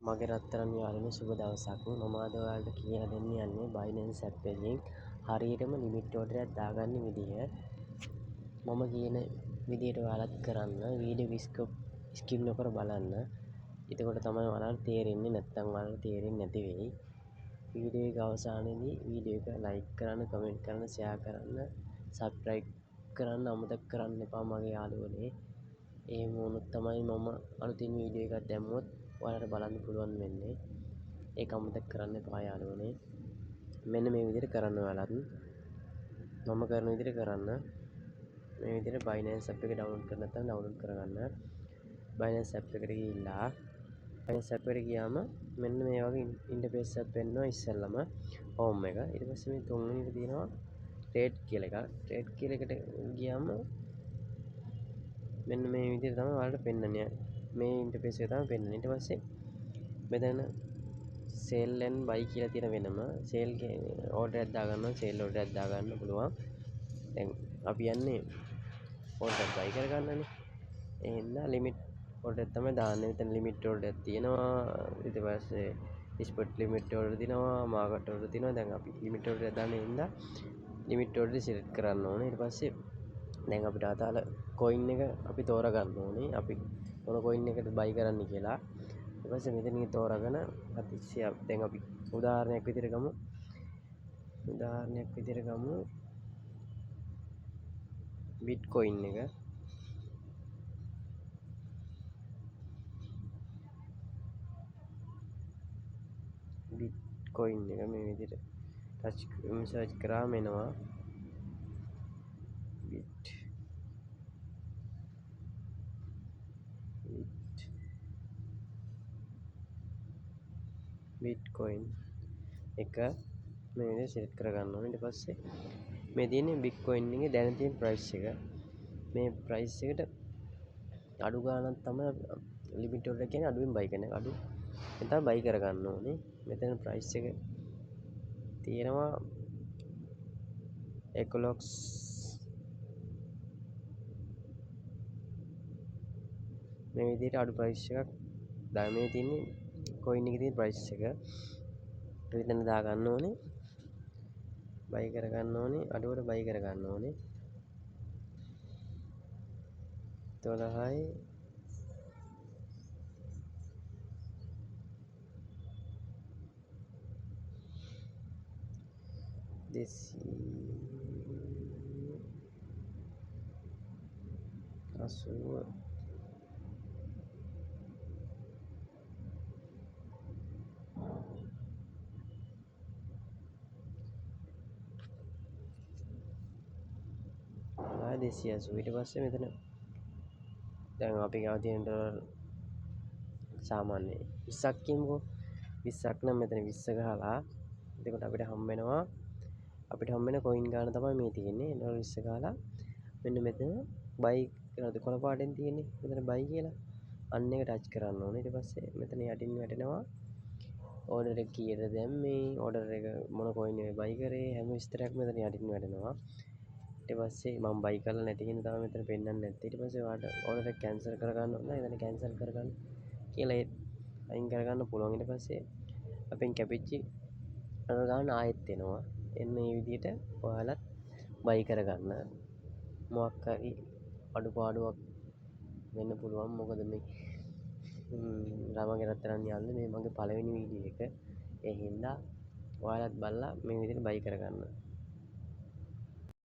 මගේ රත්තරන් යාළුවනේ සුබ දවසක්. මම අද ඔයාලට කියලා දෙන්න යන්නේ Binance app එකෙන් හරියටම ලිමිට් ඕඩර් එකක් දාගන්න විදිය. මම කියන විදියට ඔයාලත් කරන්න. වීඩියෝ ස්කිප් නොකර බලන්න. එතකොට තමයි ඔයාලට තේරෙන්නේ, නැත්නම් ඔයාලට තේරෙන්නේ නැති වෙයි. වීඩියෝ එක අවසානයේදී වීඩියෝ එක ලයික් කරන්න, කමෙන්ට් කරන්න, ෂෙයා කරන්න, සබ්ස්ක්‍රයිබ් කරන්න අමතක කරන්න එපා මගේ යාළුවනේ. එහෙම වුණොත් තමයි මම අලුතින් වීඩියෝ එකක් දැම්මොත් ඔයාලට බලන්න පුළුවන් වෙන්නේ. ඒක අමතක කරන්න එපා යාළුවනේ. මෙන්න මේ විදිහට කරන්න ඔයාලත්. මම කරන විදිහට කරන්න. මේ විදිහට Binance app එක download කරලා නැත්නම් download කරගන්න. Binance app එකට ගිහිල්ලා Binance app එකට ගියාම මෙන්න මේ වගේ ඉන්ටර්ෆේස් එකක් වෙනවා ඉස්සෙල්ලම home එක. ඊට පස්සේ මේ තුන්වෙනි එක තියෙනවා trade කියලා එකක්. trade කියලා එකට ගියාම මෙන්න මේ විදිහට තමයි ඔයාලට පෙන්වන්නේ. මේ ඉන්ටර්ෆේස් එක තමයි පෙන්වන්නේ. ඊට පස්සේ මෙතන sell and buy කියලා තියෙන වෙනම sell order එකක් දාගන්නවා, sell order එකක් දාගන්න පුළුවන්. දැන් අපි යන්නේ order එකක් buy කරගන්නනේ. එහෙනම් limit order එක තමයි දාන්නේ. මෙතන limit order එකක් තියෙනවා. ඊට පස්සේ spot limit order තියෙනවා, market order තියෙනවා. දැන් අපි limit order එක දාන්නේ හින්දා limit order එක select කරන්න ඕනේ. ඊට පස්සේ දැන් අපිට අදාළ coin එක අපි තෝරගන්න ඕනේ. අපි මොන coin එකද buy කරන්න කියලා. ඊට පස්සේ මෙතනින් තෝරාගෙන අතිශය දැන් අපි උදාහරණයක් විදිහට ගමු. Bitcoin එක. Bitcoin එක මේ විදිහට ටච් සර්ච් කරාම එනවා. Bitcoin එක මේ විදිහට select කරගන්න ඕනේ. ඊට පස්සේ මේ තියෙන්නේ Bitcoin එකේ දැන තියෙන price එක. මේ price එකට අඩු ගාණක් තමයි limit order එක කියන්නේ අඩුවෙන් buy කරන එක. අඩු එතන buy කරගන්න ඕනේ. මෙතන price එක තියෙනවා 11 මේ විදිහට අඩු price එකක් දැන් මේ තියෙන්නේ coin එකේ තියෙන price එක. මෙතන දා ගන්න ඕනේ. buy කරගන්න ඕනේ. අඩුවට buy කරගන්න ඕනේ. 12යි 280 280 ඊට පස්සේ මෙතන දැන් අපි ගාව තියෙන ඩොලර් සාමාන්‍ය 20ක් කියමුකෝ 20ක් නම් මෙතන 20 ගහලා එතකොට අපිට හම්බ වෙන කොයින් ගාන තමයි මේ තියෙන්නේ ඩොලර් 20 ගහලා මෙන්න මෙතන බයි කියලාද කොළ පාටෙන් තියෙන්නේ මෙතන බයි කියලා අන්න එක ටච් කරන්න ඕනේ ඊට පස්සේ මෙතන යටින් වැටෙනවා ඕඩර් එක කීයද දැම්මේ ඕඩර් එක මොන කොයින් එකේ බයි කරේ හැම විස්තරයක්ම මෙතන යටින් වැටෙනවා ඊට පස්සේ මම බයි කරලා නැති හින්දා තමයි මෙතන පෙන්නන්නේ නැත්තේ ඊට පස්සේ ඔයාලට ඕඩර් එක කැන්සල් කරගන්න ඕන නම් එතන කැන්සල් කරගන්න කියලා අයින් කරගන්න පුළුවන් ඊට පස්සේ අපෙන් කැපිච්ච අර ගන්න ආයෙත් එනවා එන්න මේ විදිහට ඔයාලත් බයි කරගන්න මොකක් හරි අඩුපාඩුවක් වෙන්න පුළුවන් මොකද මේ රාමගේ රත්තරන් යාළුවනේ මේ මගේ පළවෙනි වීඩියෝ එක ඒ හින්දා ඔයාලත් බලලා මේ විදිහට බයි කරගන්න